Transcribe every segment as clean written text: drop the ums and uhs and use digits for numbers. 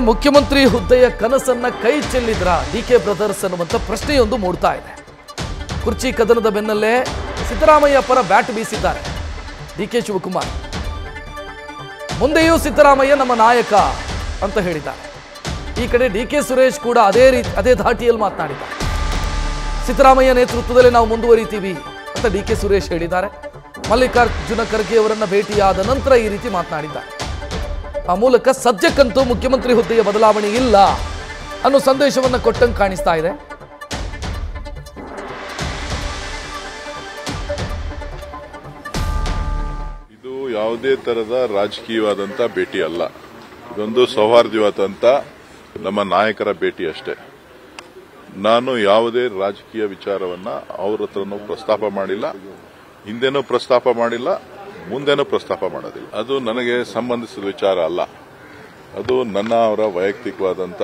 ಮುಖ್ಯಮಂತ್ರಿ ಹುದ್ದೆಯ ಕನಸನ್ನ ಕೈ ಚೆಲ್ಲಿದ್ರ ಡಿಕೆ ಬ್ರದರ್ಸ್ ಅನ್ನುವಂಥ ಪ್ರಶ್ನೆಯೊಂದು ಮೂಡ್ತಾ ಇದೆ. ಕುರ್ಚಿ ಕದನದ ಬೆನ್ನಲ್ಲೇ ಸಿದ್ದರಾಮಯ್ಯ ಪರ ಬ್ಯಾಟ್ ಬೀಸಿದ್ದಾರೆ ಡಿಕೆ ಶಿವಕುಮಾರ್. ಮುಂದೆಯೂ ಸಿದ್ದರಾಮಯ್ಯ ನಮ್ಮ ನಾಯಕ ಅಂತ ಹೇಳಿದ್ದಾರೆ. ಈ ಕಡೆ ಡಿಕೆ ಸುರೇಶ್ ಕೂಡ ಅದೇ ಧಾಟಿಯಲ್ಲಿ ಮಾತನಾಡಿದ್ದಾರೆ. ಸಿದ್ದರಾಮಯ್ಯ ನೇತೃತ್ವದಲ್ಲಿ ನಾವು ಮುಂದುವರಿತೀವಿ ಅಂತ ಡಿಕೆ ಸುರೇಶ್ ಹೇಳಿದ್ದಾರೆ. ಮಲ್ಲಿಕಾರ್ಜುನ ಖರ್ಗೆ ಅವರನ್ನ ಭೇಟಿಯಾದ ನಂತರ ಈ ರೀತಿ ಮಾತನಾಡಿದ್ದಾರೆ. ಆ ಮೂಲಕ ಸದ್ಯಕ್ಕಂತೂ ಮುಖ್ಯಮಂತ್ರಿ ಹುದ್ದೆಯ ಬದಲಾವಣೆ ಇಲ್ಲ ಅನ್ನೋ ಸಂದೇಶವನ್ನು ಕೊಟ್ಟಂಗೆ ಕಾಣಿಸ್ತಾ ಇದೆ. ಇದು ಯಾವುದೇ ತರದ ರಾಜಕೀಯವಾದಂತ ಭೇಟಿ ಅಲ್ಲ. ಇದೊಂದು ಸೌಹಾರ್ದವಾದಂತ ನಮ್ಮ ನಾಯಕರ ಭೇಟಿ ಅಷ್ಟೇ. ನಾನು ಯಾವುದೇ ರಾಜಕೀಯ ವಿಚಾರವನ್ನ ಅವ್ರ ಹತ್ರನೂ ಪ್ರಸ್ತಾಪ ಮಾಡಿಲ್ಲ, ಹಿಂದೆನೂ ಪ್ರಸ್ತಾಪ ಮಾಡಿಲ್ಲ, ಮುಂದೆನೂ ಪ್ರಸ್ತಾಪ ಮಾಡೋದಿಲ್ಲ. ಅದು ನನಗೆ ಸಂಬಂಧಿಸಿದ ವಿಚಾರ ಅಲ್ಲ. ಅದು ಅವರ ವೈಯಕ್ತಿಕವಾದಂತ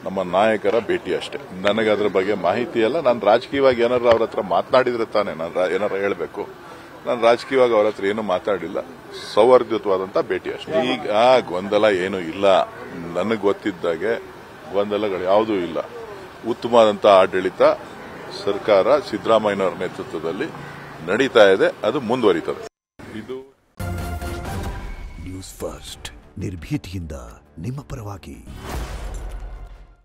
ನಮ್ಮ ನಾಯಕರ ಭೇಟಿ ಅಷ್ಟೇ. ನನಗೆ ಅದರ ಬಗ್ಗೆ ಮಾಹಿತಿ ಅಲ್ಲ. ನಾನು ರಾಜಕೀಯವಾಗಿ ಏನಾರು ಅವ್ರ ಹತ್ರ ಮಾತನಾಡಿದ್ರೆ ತಾನೇ ನಾನು ಏನಾರು ಹೇಳಬೇಕು. ನಾನು ರಾಜಕೀಯವಾಗಿ ಅವ್ರ ಹತ್ರ ಏನೂ ಮಾತಾಡಿಲ್ಲ. ಸೌಹಾರ್ದಯುತವಾದಂತ ಭೇಟಿ ಅಷ್ಟೇ. ಈಗ ಗೊಂದಲ ಏನೂ ಇಲ್ಲ. ನನಗೆ ಗೊತ್ತಿದ್ದಾಗೆ ಗೊಂದಲಗಳು ಯಾವುದೂ ಇಲ್ಲ. ಉತ್ತಮವಾದಂತ ಆಡಳಿತ ಸರ್ಕಾರ ಸಿದ್ದರಾಮಯ್ಯನವರ ನೇತೃತ್ವದಲ್ಲಿ ನಡೀತಾ ಇದೆ. ಅದು ಮುಂದುವರಿತದೆ. ಇದು ನ್ಯೂಸ್ ಫಸ್ಟ್ ನಿರ್ಭೀತಿಯಿಂದ ನಿಮ್ಮ ಪರವಾಗಿ.